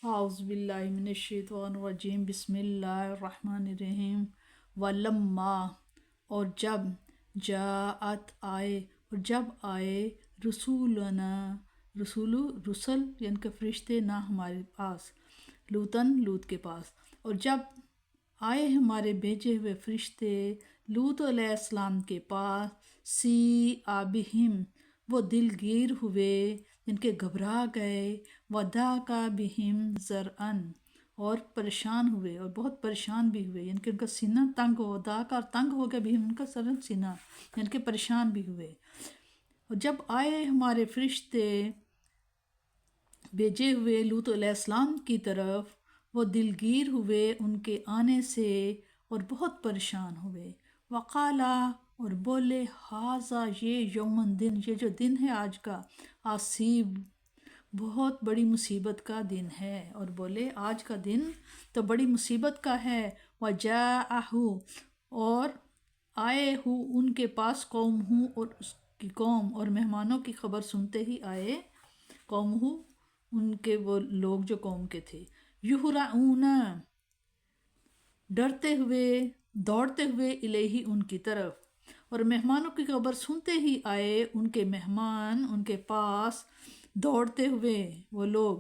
اعوذ باللہ من الشیطان الرجیم، بسم اللہ الرحمن الرحیم۔ ولما، اور جب، جاءت آئے، اور جب آئے، رسولنا، رسل یعنی کہ فرشتے نہ ہمارے پاس، لوط کے پاس، اور جب آئے ہمارے بھیجے ہوئے فرشتے لوط علیہ السلام کے پاس، سی آبہم، وہ دلگیر ہوئے، جن کے گھبرا گئے، وَدَاقَ بِهِمْ ذَرْعًا، اور پریشان ہوئے اور بہت پریشان بھی ہوئے، یعنی کہ ان کا سینہ تنگ ہو، داقہ اور تنگ ہو گیا، بھی ان کا سینہ، یعنی کہ پریشان بھی ہوئے۔ اور جب آئے ہمارے فرشتے بھیجے ہوئے لوط علیہ السلام کی طرف، وہ دلگیر ہوئے ان کے آنے سے اور بہت پریشان ہوئے۔ وقالا، اور بولے، ہاذا، یہ یومن، دن، یہ جو دن ہے آج کا، عصیب، بہت بڑی مصیبت کا دن ہے، اور بولے آج کا دن تو بڑی مصیبت کا ہے۔ وجاءہ، اور آئے ہو ان کے پاس، قوم ہوں اور اس کی قوم، اور مہمانوں کی خبر سنتے ہی آئے، قوم ہوں ان کے وہ لوگ جو قوم کے تھے، یہرعون، ڈرتے ہوئے، دوڑتے ہوئے، الیہ، ان کی طرف، اور مہمانوں کی خبر سنتے ہی آئے ان کے مہمان ان کے پاس دوڑتے ہوئے وہ لوگ۔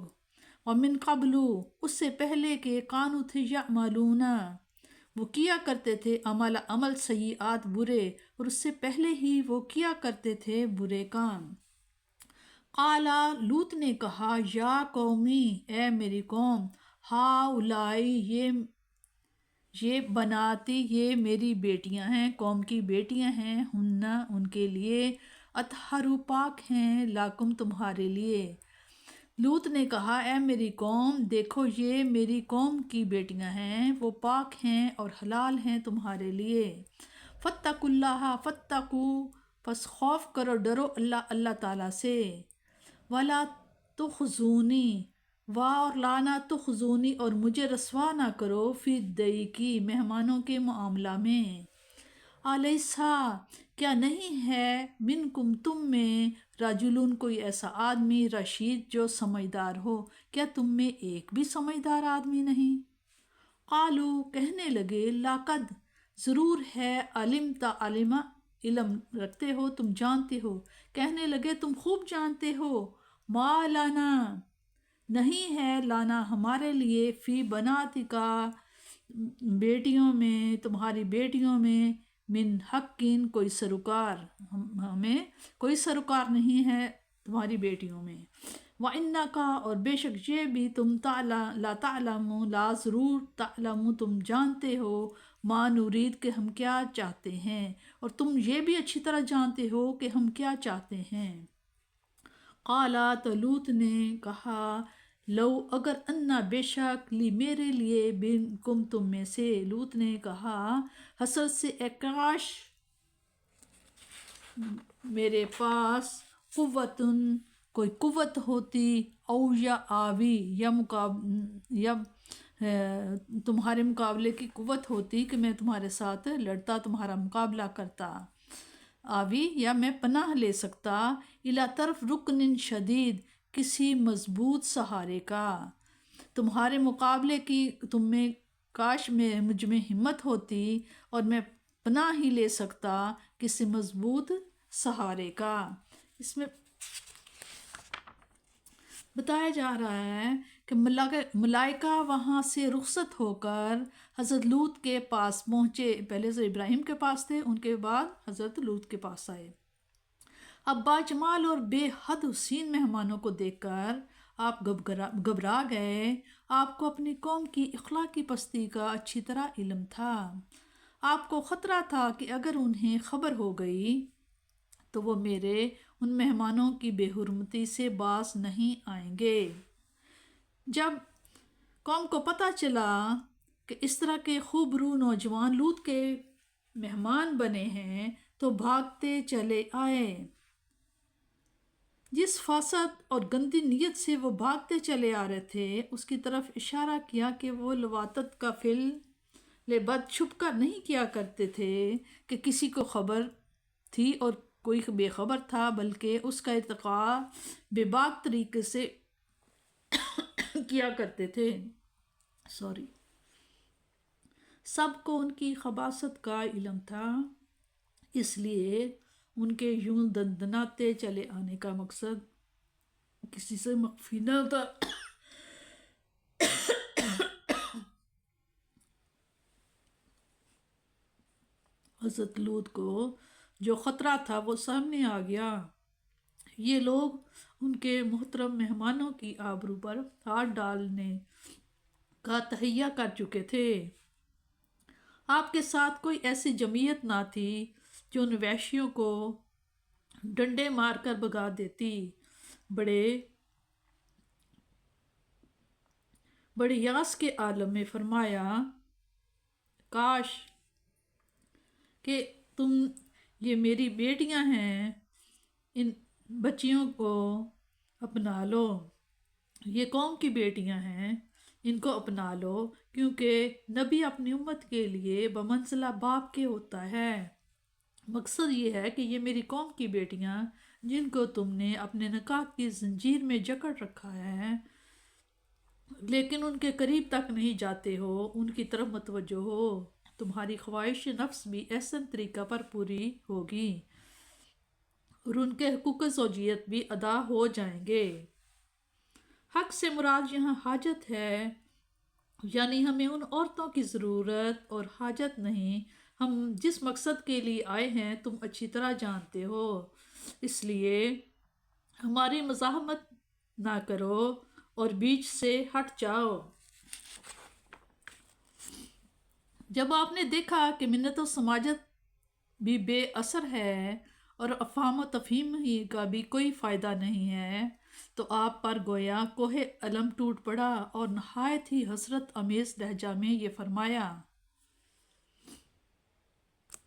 ومن قبل، اس سے پہلے کہ کانوا تھے، یعملون، وہ کیا کرتے تھے، عمل سیئات، برے، اور اس سے پہلے ہی وہ کیا کرتے تھے برے کام۔ قالا، لوط نے کہا، یا قومی، اے میری قوم، ہاؤلائی، یہ بناتی، یہ میری بیٹیاں ہیں، قوم کی بیٹیاں ہیں، ہن، ان کے لیے، اطہر، پاک ہیں، لاکم، تمہارے لیے۔ لوط نے کہا، اے میری قوم، دیکھو یہ میری قوم کی بیٹیاں ہیں، وہ پاک ہیں اور حلال ہیں تمہارے لیے۔ فاتقوا اللہ، فاتقوا، پس خوف کرو، ڈرو اللہ تعالیٰ سے۔ ولا تخزونی، اور لانا، تخزونی، اور مجھے رسوا نہ کرو، فی ضیقی، مہمانوں کے معاملہ میں۔ الیسا، کیا نہیں ہے، منکم، تم میں، رجلن، کوئی ایسا آدمی، رشید، جو سمجھدار ہو، کیا تم میں ایک بھی سمجھدار آدمی نہیں؟ قالو، کہنے لگے، لاقد، ضرور ہے، علمت، علم رکھتے ہو، تم جانتے ہو، کہنے لگے تم خوب جانتے ہو، ما لنا، نہیں ہے، لانا، ہمارے لیے، فی بناتکا، بیٹیوں میں، تمہاری بیٹیوں میں، من حقین، کوئی سروکار، ہمیں کوئی سروکار نہیں ہے تمہاری بیٹیوں میں۔ وَإِنَّكَ، اور بے شک یہ بھی، تم لا تعلم، لا، ضرور، تعلم، تم جانتے ہو، ما نرید، کہ ہم کیا چاہتے ہیں، اور تم یہ بھی اچھی طرح جانتے ہو کہ ہم کیا چاہتے ہیں۔ قالا، تو لوط نے کہا، لو، اگر، انا، بے شک، لی، میرے لیے، بنکم، تم میں سے، لوط نے کہا حسرت سے، اے کاش، میرے پاس، قوتن، کوئی قوت ہوتی، او، یا آوی، یا تمہارے مقابلے کی قوت ہوتی کہ میں تمہارے ساتھ لڑتا، تمہارا مقابلہ کرتا، آوی، یا میں پناہ لے سکتا، الی، طرف، رکن شدید، کسی مضبوط سہارے کا، تمہارے مقابلے کی، تم میں، کاش مجھ میں ہمت ہوتی اور میں پناہ ہی لے سکتا کسی مضبوط سہارے کا۔ اس میں بتایا جا رہا ہے کہ ملائکہ وہاں سے رخصت ہو کر حضرت لوط کے پاس پہنچے، پہلے حضرت ابراہیم کے پاس تھے، ان کے بعد حضرت لوط کے پاس آئے۔ اب باجمال اور بے حد حسین مہمانوں کو دیکھ کر آپ گھبرا گئے، آپ کو اپنی قوم کی اخلاقی پستی کا اچھی طرح علم تھا، آپ کو خطرہ تھا کہ اگر انہیں خبر ہو گئی تو وہ میرے ان مہمانوں کی بے حرمتی سے باز نہیں آئیں گے۔ جب قوم کو پتہ چلا کہ اس طرح کے خوب رو نوجوان لوط کے مہمان بنے ہیں تو بھاگتے چلے آئے۔ جس فاسد اور گندی نیت سے وہ بھاگتے چلے آ رہے تھے اس کی طرف اشارہ کیا کہ وہ لواطت کا فعل بد چھپ کر نہیں کیا کرتے تھے کہ کسی کو خبر تھی اور کوئی بے خبر تھا، بلکہ اس کا ارتقا بے باک طریقے سے کیا کرتے تھے۔ سب کو ان کی خباثت کا علم تھا، اس لیے ان کے یوں دندناتے چلے آنے کا مقصد کسی سے مخفی نہ تھا۔ حضرت لوط کو جو خطرہ تھا وہ سامنے آ گیا۔ یہ لوگ ان کے محترم مہمانوں کی آبرو پر ہاتھ ڈالنے کا تہیہ کر چکے تھے۔ آپ کے ساتھ کوئی ایسی جمعیت نہ تھی جو ان وحشیوں کو ڈنڈے مار کر بھگا دیتی۔ بڑے یاس کے عالم میں فرمایا، کاش کہ تم یہ میری بیٹیاں ہیں، ان بچیوں کو اپنا لو، یہ قوم کی بیٹیاں ہیں، ان کو اپنا لو، کیونکہ نبی اپنی امت کے لیے بمنزلہ باپ کے ہوتا ہے۔ مقصد یہ ہے کہ یہ میری قوم کی بیٹیاں جن کو تم نے اپنے نکاح کی زنجیر میں جکڑ رکھا ہے لیکن ان کے قریب تک نہیں جاتے ہو، ان کی طرف متوجہ ہو، تمہاری خواہش نفس بھی احسن طریقہ پر پوری ہوگی اور ان کے حقوق زوجیت بھی ادا ہو جائیں گے۔ حق سے مراد یہاں حاجت ہے، یعنی ہمیں ان عورتوں کی ضرورت اور حاجت نہیں، ہم جس مقصد کے لیے آئے ہیں تم اچھی طرح جانتے ہو، اس لیے ہماری مزاحمت نہ کرو اور بیچ سے ہٹ جاؤ۔ جب آپ نے دیکھا کہ منت و سماجت بھی بے اثر ہے اور افہام و تفہیم ہی کا بھی کوئی فائدہ نہیں ہے، تو آپ پر گویا کوہ علم ٹوٹ پڑا اور نہایت ہی حسرت آمیز لہجہ میں یہ فرمایا،